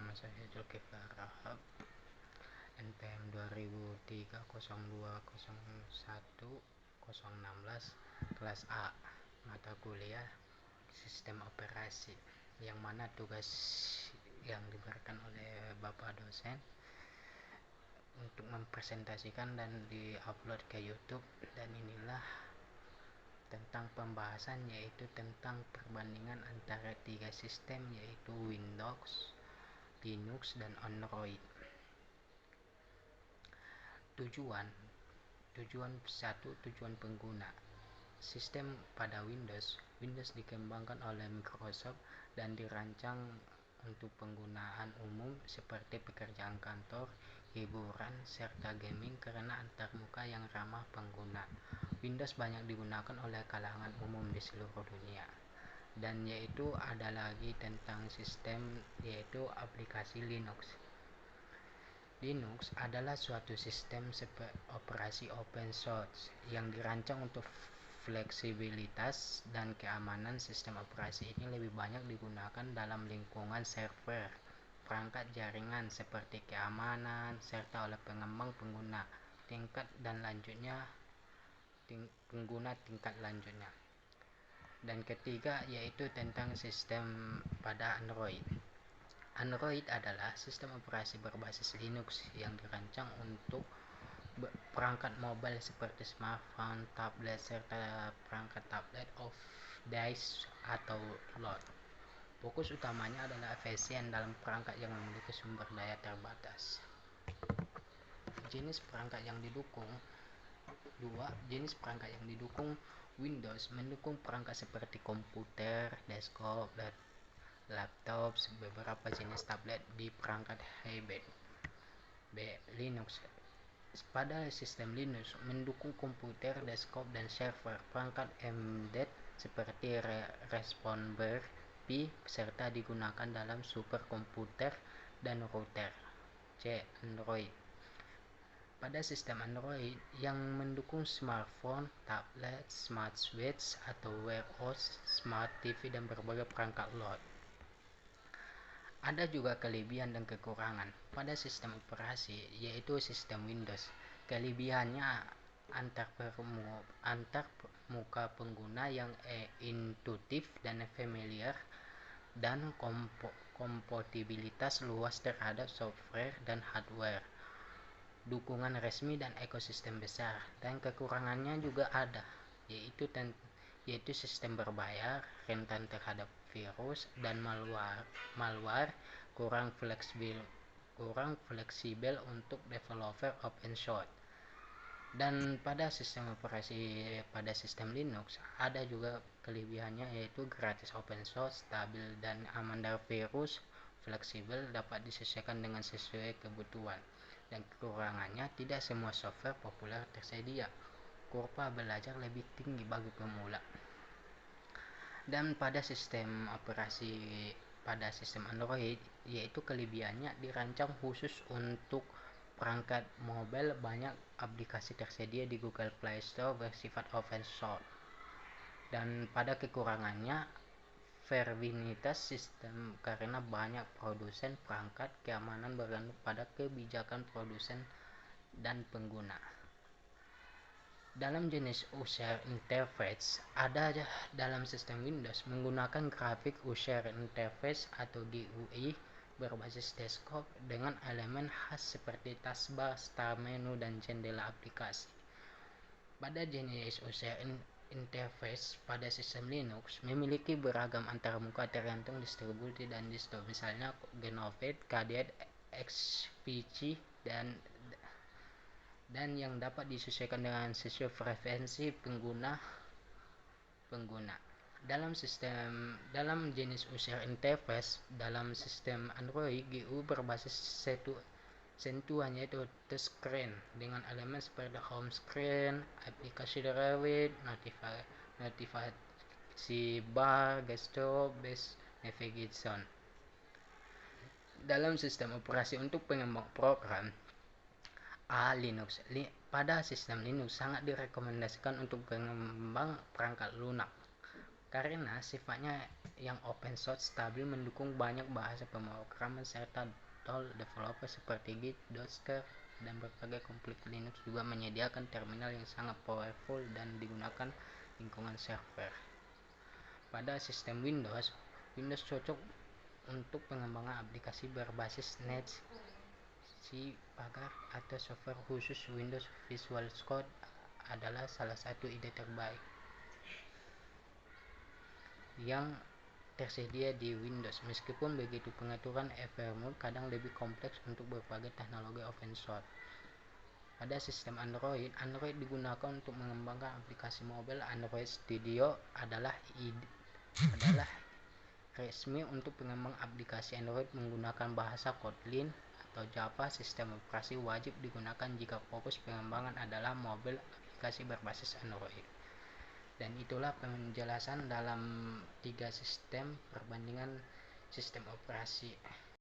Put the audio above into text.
nama saya Zulkifli Rahab, NPM 200302010016, kelas A, mata kuliah Sistem Operasi, yang mana tugas yang diberikan oleh Bapak dosen untuk mempresentasikan dan diupload ke YouTube. Dan inilah tentang pembahasan, yaitu tentang perbandingan antara tiga sistem, yaitu Windows, Linux, dan Android. Tujuan pengguna. Sistem pada Windows dikembangkan oleh Microsoft dan dirancang untuk penggunaan umum seperti pekerjaan kantor, hiburan, serta gaming karena antarmuka yang ramah pengguna. Windows banyak digunakan oleh kalangan umum di seluruh dunia. Dan yaitu ada lagi tentang sistem, yaitu aplikasi Linux. Linux adalah suatu sistem operasi open source yang dirancang untuk fleksibilitas dan keamanan. Sistem operasi ini lebih banyak digunakan dalam lingkungan server, perangkat jaringan seperti keamanan, serta oleh pengguna tingkat lanjutnya. Dan ketiga, yaitu tentang sistem pada Android. Android adalah sistem operasi berbasis Linux yang dirancang untuk perangkat mobile seperti smartphone, tablet, serta perangkat tablet of dice atau load. Fokus utamanya adalah efisien dalam perangkat yang memiliki sumber daya terbatas. Jenis perangkat yang didukung. Jenis perangkat yang didukung. Windows mendukung perangkat seperti komputer, desktop, laptop, beberapa jenis tablet di perangkat hybrid. Linux. Pada sistem Linux mendukung komputer, desktop, dan server, perangkat embedded seperti Raspberry Pi, serta digunakan dalam superkomputer dan router. Android. Pada sistem Android yang mendukung smartphone, tablet, smart switch atau Wear OS, smart TV, dan berbagai perangkat load. Ada juga kelebihan dan kekurangan pada sistem operasi, yaitu sistem Windows. Kelebihannya antar muka pengguna yang intuitif dan familiar, dan kompatibilitas luas terhadap software dan hardware, dukungan resmi dan ekosistem besar. Dan kekurangannya juga ada, yaitu sistem berbayar, rentan terhadap virus dan malware, kurang fleksibel untuk developer open source. Dan pada sistem operasi pada sistem Linux ada juga kelebihannya, yaitu gratis, open source, stabil, dan aman dari virus, fleksibel, dapat disesuaikan dengan sesuai kebutuhan. Dan kekurangannya, tidak semua software populer tersedia, kurva belajar lebih tinggi bagi pemula. Dan pada sistem operasi pada sistem Android, yaitu kelebihannya dirancang khusus untuk perangkat mobile. Banyak aplikasi tersedia di Google Play Store bersifat open source. Dan pada kekurangannya, variabilitas sistem karena banyak produsen perangkat, keamanan bergantung pada kebijakan produsen dan pengguna. Dalam jenis user interface, ada dalam sistem Windows menggunakan grafik user interface atau GUI berbasis desktop dengan elemen khas seperti taskbar, start menu, dan jendela aplikasi. Pada jenis user interface pada sistem Linux memiliki beragam antarmuka tergantung distribusi dan distro, misalnya GNOME, KDE, XPG, dan yang dapat disesuaikan dengan sesuai preferensi pengguna. Dalam jenis user interface dalam sistem Android, GUI berbasis sentuhan, yaitu touchscreen dengan elemen seperti home screen, aplikasi drawing, notifikasi bar, gesture, base navigation. Dalam sistem operasi untuk pengembang program, Linux. Pada sistem Linux sangat direkomendasikan untuk pengembang perangkat lunak. Karena sifatnya yang open source, stabil, mendukung banyak bahasa pemrograman, serta tool developer seperti Git, Docker, dan berbagai komplit Linux juga menyediakan terminal yang sangat powerful dan digunakan lingkungan server. Pada sistem Windows cocok untuk pengembangan aplikasi berbasis Net, Pagar, atau software khusus. Windows Visual Code adalah salah satu ide terbaik yang tersedia di Windows. Meskipun begitu, pengaturan environment kadang lebih kompleks untuk berbagai teknologi open source. Pada sistem Android digunakan untuk mengembangkan aplikasi mobile. Android Studio adalah resmi untuk pengembang aplikasi Android menggunakan bahasa Kotlin atau Java. Sistem operasi wajib digunakan jika fokus pengembangan adalah mobile aplikasi berbasis Android. Dan itulah penjelasan dalam 3 sistem perbandingan sistem operasi.